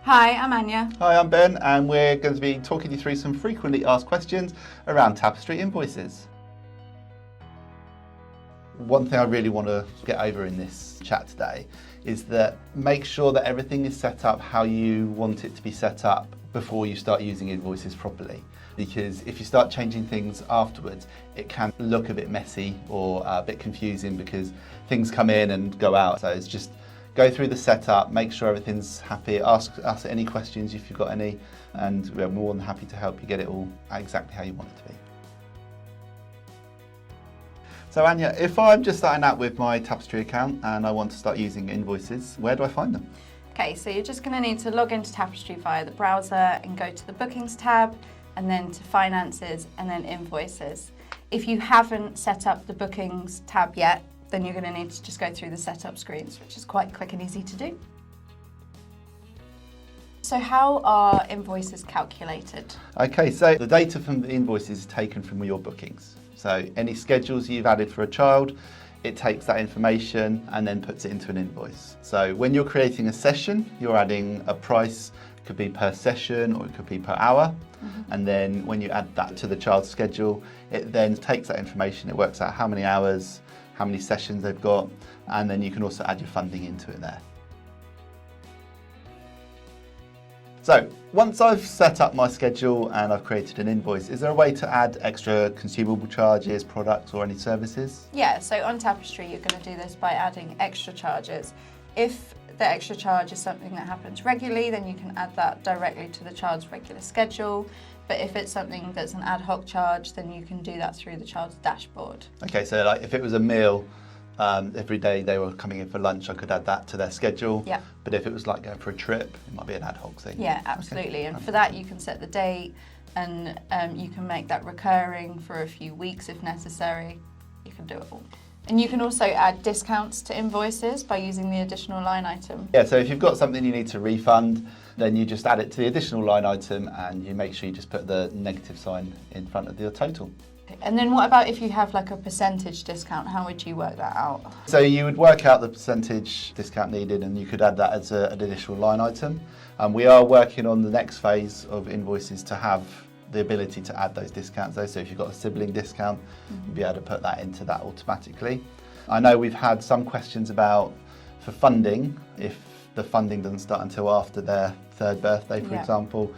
Hi, I'm Anya. Hi, I'm Ben, and we're going to be talking you through some frequently asked questions around Tapestry Invoices. One thing I really want to get over in this chat today is that make sure that everything is set up how you want it to be set up before you start using invoices properly. Because if you start changing things afterwards, it can look a bit messy or a bit confusing because things come in and go out. So it's just go through the setup, make sure everything's happy, ask us any questions if you've got any, and we're more than happy to help you get it all exactly how you want it to be. So Anya, if I'm just starting out with my Tapestry account and I want to start using invoices, where do I find them? Okay, so you're just going to need to log into Tapestry via the browser and go to the Bookings tab, and then to Finances, and then Invoices. If you haven't set up the Bookings tab yet, then you're going to need to just go through the setup screens, which is quite quick and easy to do. So how are invoices calculated? Okay, so the data from the invoices is taken from your bookings. So any schedules you've added for a child, it takes that information and then puts it into an invoice. So when you're creating a session, you're adding a price, it could be per session or it could be per hour. And then when you add that to the child's schedule, it then takes that information, it works out how many hours, how many sessions they've got, and then you can also add your funding into it there. So once I've set up my schedule and I've created an invoice, is there a way to add extra consumable charges, products or any services? Yeah, so on Tapestry you're going to do this by adding extra charges. If the extra charge is something that happens regularly, then you can add that directly to the child's regular schedule. But if it's something that's an ad hoc charge, then you can do that through the child's dashboard. Okay, so like if it was a meal, every day they were coming in for lunch, I could add that to their schedule. Yeah. But if it was like going for a trip, it might be an ad hoc thing. Yeah, absolutely. Okay. And for that you can set the date, and you can make that recurring for a few weeks if necessary. You can do it all. And you can also add discounts to invoices by using the additional line item. Yeah, so if you've got something you need to refund, then you just add it to the additional line item and you make sure you just put the negative sign in front of your total. And then what about if you have like a percentage discount? How would you work that out? So you would work out the percentage discount needed and you could add that as an additional line item. We are working on the next phase of invoices to have the ability to add those discounts though. So if you've got a sibling discount, you'll be able to put that into that automatically. I know we've had some questions about for funding, if the funding doesn't start until after their third birthday, for example.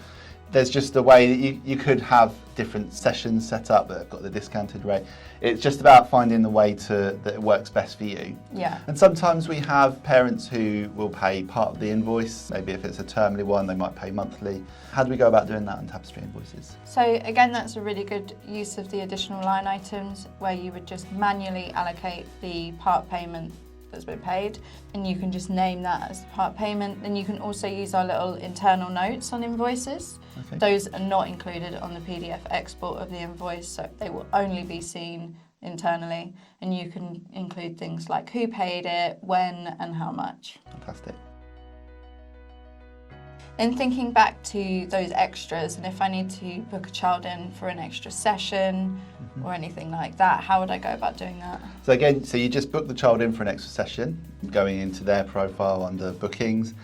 There's just a way that you could have different sessions set up that have got the discounted rate. It's just about finding the way that it works best for you. Yeah. And sometimes we have parents who will pay part of the invoice. Maybe if it's a termly one, they might pay monthly. How do we go about doing that on Tapestry Invoices? So again, that's a really good use of the additional line items where you would just manually allocate the part payment that's been paid, and you can just name that as the part payment. Then you can also use our little internal notes on invoices. Okay. Those are not included on the PDF export of the invoice, so they will only be seen internally, and you can include things like who paid it, when and how much. Fantastic. Then thinking back to those extras, and if I need to book a child in for an extra session or anything like that, how would I go about doing that? So again, so you just book the child in for an extra session, going into their profile under bookings,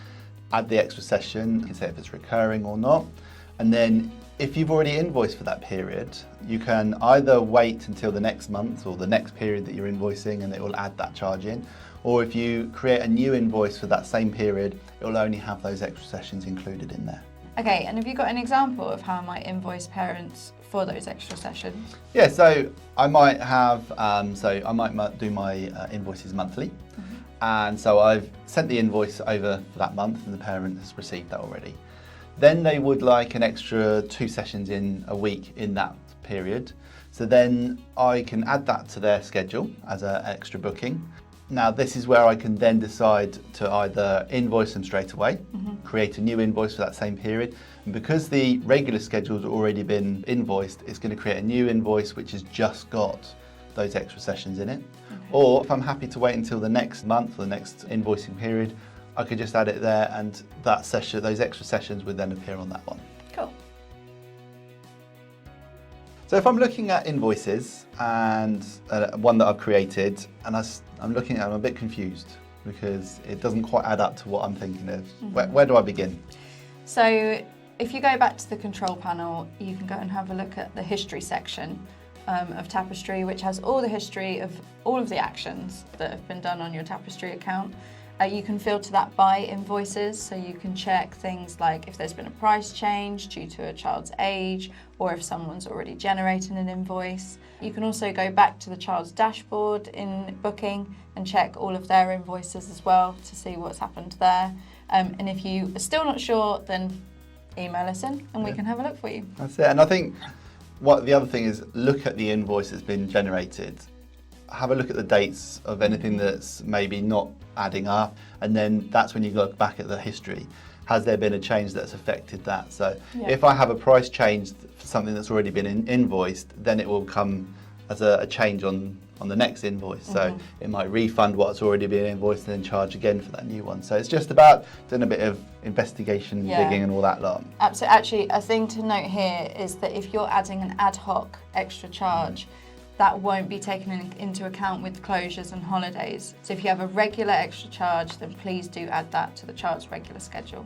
add the extra session, you can say if it's recurring or not. And then if you've already invoiced for that period, you can either wait until the next month or the next period that you're invoicing and it will add that charge in. Or if you create a new invoice for that same period, it will only have those extra sessions included in there. Okay, and have you got an example of how I might invoice parents for those extra sessions? Yeah, so I might have, I might do my invoices monthly. And so I've sent the invoice over for that month and the parent has received that already. Then they would like an extra 2 sessions in a week in that period. So then I can add that to their schedule as an extra booking. Now this is where I can then decide to either invoice them straight away, create a new invoice for that same period. And because the regular schedule's already been invoiced, it's going to create a new invoice which has just got those extra sessions in it. Or if I'm happy to wait until the next month or the next invoicing period, I could just add it there and that session, those extra sessions would then appear on that one. Cool. So if I'm looking at invoices and one that I've created and I'm looking at it, I'm a bit confused because it doesn't quite add up to what I'm thinking of. Where do I begin? So if you go back to the control panel, you can go and have a look at the history section of Tapestry, which has all the history of all of the actions that have been done on your Tapestry account. You can filter that by invoices, so you can check things like if there's been a price change due to a child's age, or if someone's already generated an invoice. You can also go back to the child's dashboard in Booking and check all of their invoices as well to see what's happened there. And if you are still not sure, then email us in and we can have a look for you. That's it. And I think what the other thing is, look at the invoice that's been generated. Have a look at the dates of anything that's maybe not adding up, and then that's when you look back at the history. Has there been a change that's affected that? So if I have a price change for something that's already been invoiced, then it will come as a change on the next invoice. So it might refund what's already been invoiced and then charge again for that new one. So it's just about doing a bit of investigation, digging and all that lot. Absolutely. Actually, a thing to note here is that if you're adding an ad hoc extra charge, that won't be taken into account with closures and holidays. So if you have a regular extra charge, then please do add that to the child's regular schedule.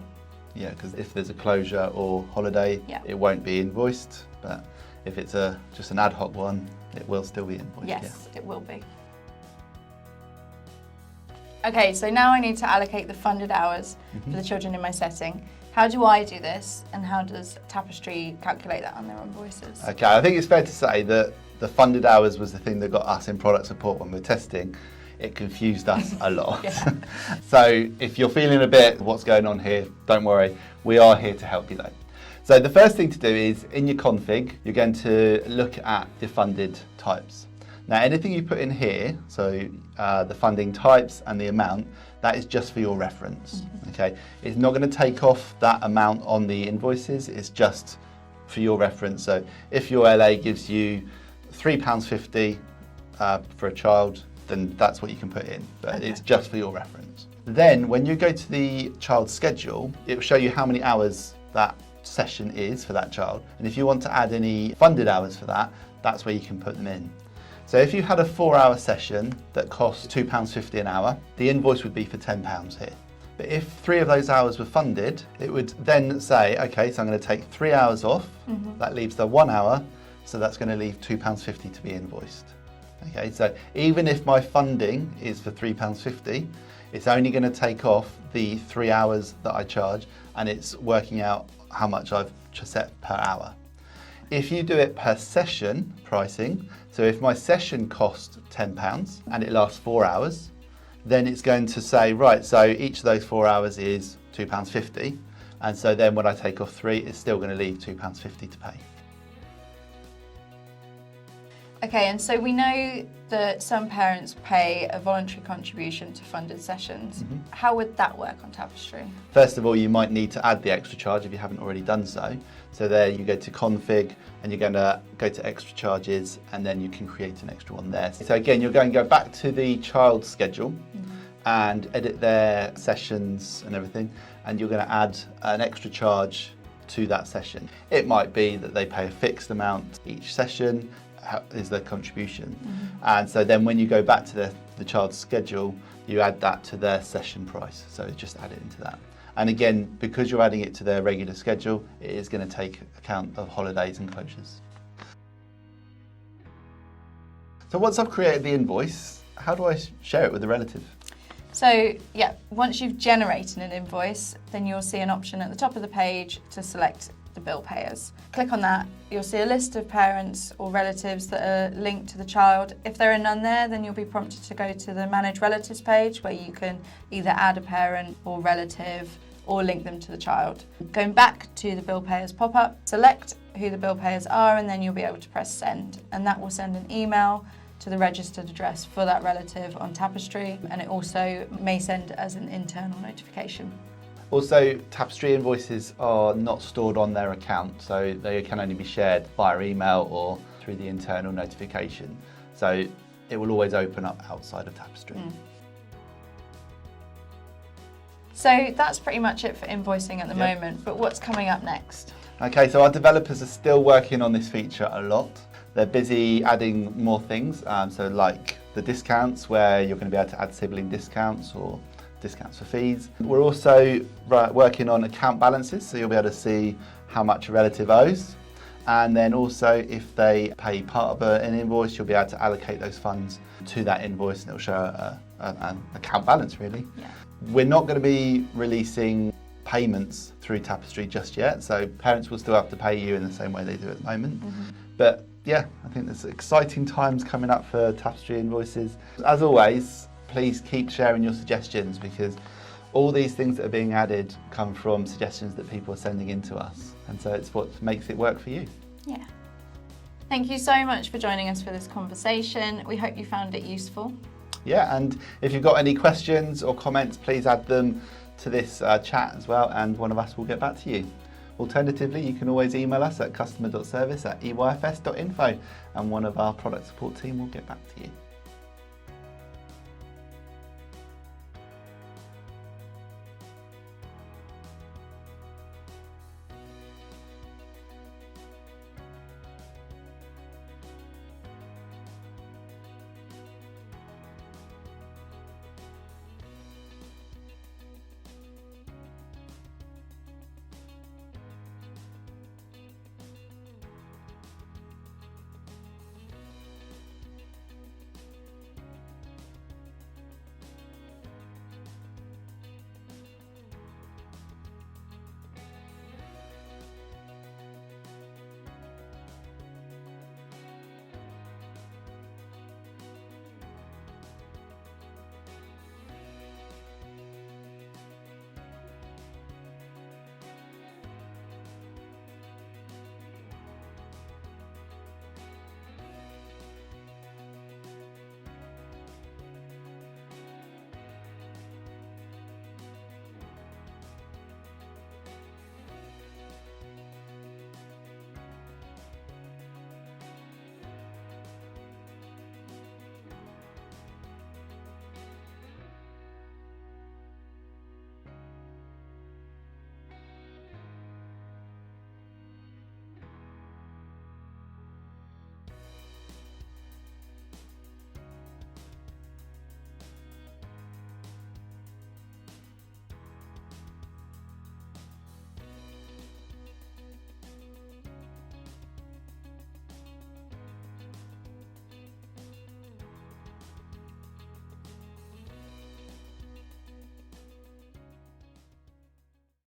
Yeah, because if there's a closure or holiday, it won't be invoiced. But if it's just an ad hoc one, it will still be invoiced. Yes, it will be. Okay, so now I need to allocate the funded hours for the children in my setting. How do I do this, and how does Tapestry calculate that on their invoices? Okay, I think it's fair to say that the funded hours was the thing that got us in product support when we're testing. It confused us a lot. So if you're feeling a bit, what's going on here, don't worry, we are here to help you though. So the first thing to do is, in your config, you're going to look at the funded types. Now anything you put in here, so the funding types and the amount, that is just for your reference. Okay, it's not going to take off that amount on the invoices, it's just for your reference. So if your LA gives you £3.50 for a child, then that's what you can put in, but it's just for your reference. Then when you go to the child's schedule, it will show you how many hours that session is for that child. And if you want to add any funded hours for that, that's where you can put them in. So if you had a 4-hour session that costs £2.50 an hour, the invoice would be for £10 here. But if 3 of those hours were funded, it would then say, okay, so I'm going to take 3 hours off, that leaves the 1 hour, so that's going to leave £2.50 to be invoiced. Okay, so even if my funding is for £3.50, it's only going to take off the 3 hours that I charge, and it's working out how much I've set per hour. If you do it per session pricing, so if my session costs £10 and it lasts 4 hours, then it's going to say, right, so each of those 4 hours is £2.50, and so then when I take off 3, it's still going to leave £2.50 to pay. Okay, and so we know that some parents pay a voluntary contribution to funded sessions. How would that work on Tapestry? First of all, you might need to add the extra charge if you haven't already done so. So there you go to config and you're going to go to extra charges, and then you can create an extra one there. So again, you're going to go back to the child's schedule and edit their sessions and everything, and you're going to add an extra charge to that session. It might be that they pay a fixed amount each session, is their contribution. And so then when you go back to the child's schedule, you add that to their session price. So just add it into that. And again, because you're adding it to their regular schedule, it is going to take account of holidays and closures. So once I've created the invoice, how do I share it with the relative? So yeah, once you've generated an invoice, then you'll see an option at the top of the page to select the bill payers. Click on that, you'll see a list of parents or relatives that are linked to the child. If there are none there, then you'll be prompted to go to the Manage Relatives page, where you can either add a parent or relative or link them to the child. Going back to the bill payers pop-up, select who the bill payers are, and then you'll be able to press send, and that will send an email to the registered address for that relative on Tapestry, and it also may send as an internal notification. Also, Tapestry invoices are not stored on their account, so they can only be shared via email or through the internal notification. So it will always open up outside of Tapestry. So that's pretty much it for invoicing at the moment, but what's coming up next? Okay, so our developers are still working on this feature a lot. They're busy adding more things, so like the discounts, where you're going to be able to add sibling discounts or discounts for fees. We're also working on account balances, so you'll be able to see how much a relative owes. And then also, if they pay part of an invoice, you'll be able to allocate those funds to that invoice, and it'll show an account balance, really. Yeah. We're not going to be releasing payments through Tapestry just yet, so parents will still have to pay you in the same way they do at the moment. But yeah, I think there's exciting times coming up for Tapestry Invoices. As always, please keep sharing your suggestions, because all these things that are being added come from suggestions that people are sending in to us, and so it's what makes it work for you. Yeah. Thank you so much for joining us for this conversation. We hope you found it useful. Yeah, and if you've got any questions or comments, please add them to this chat as well, and one of us will get back to you. Alternatively, you can always email us at customer.service@eyfs.info, and one of our product support team will get back to you.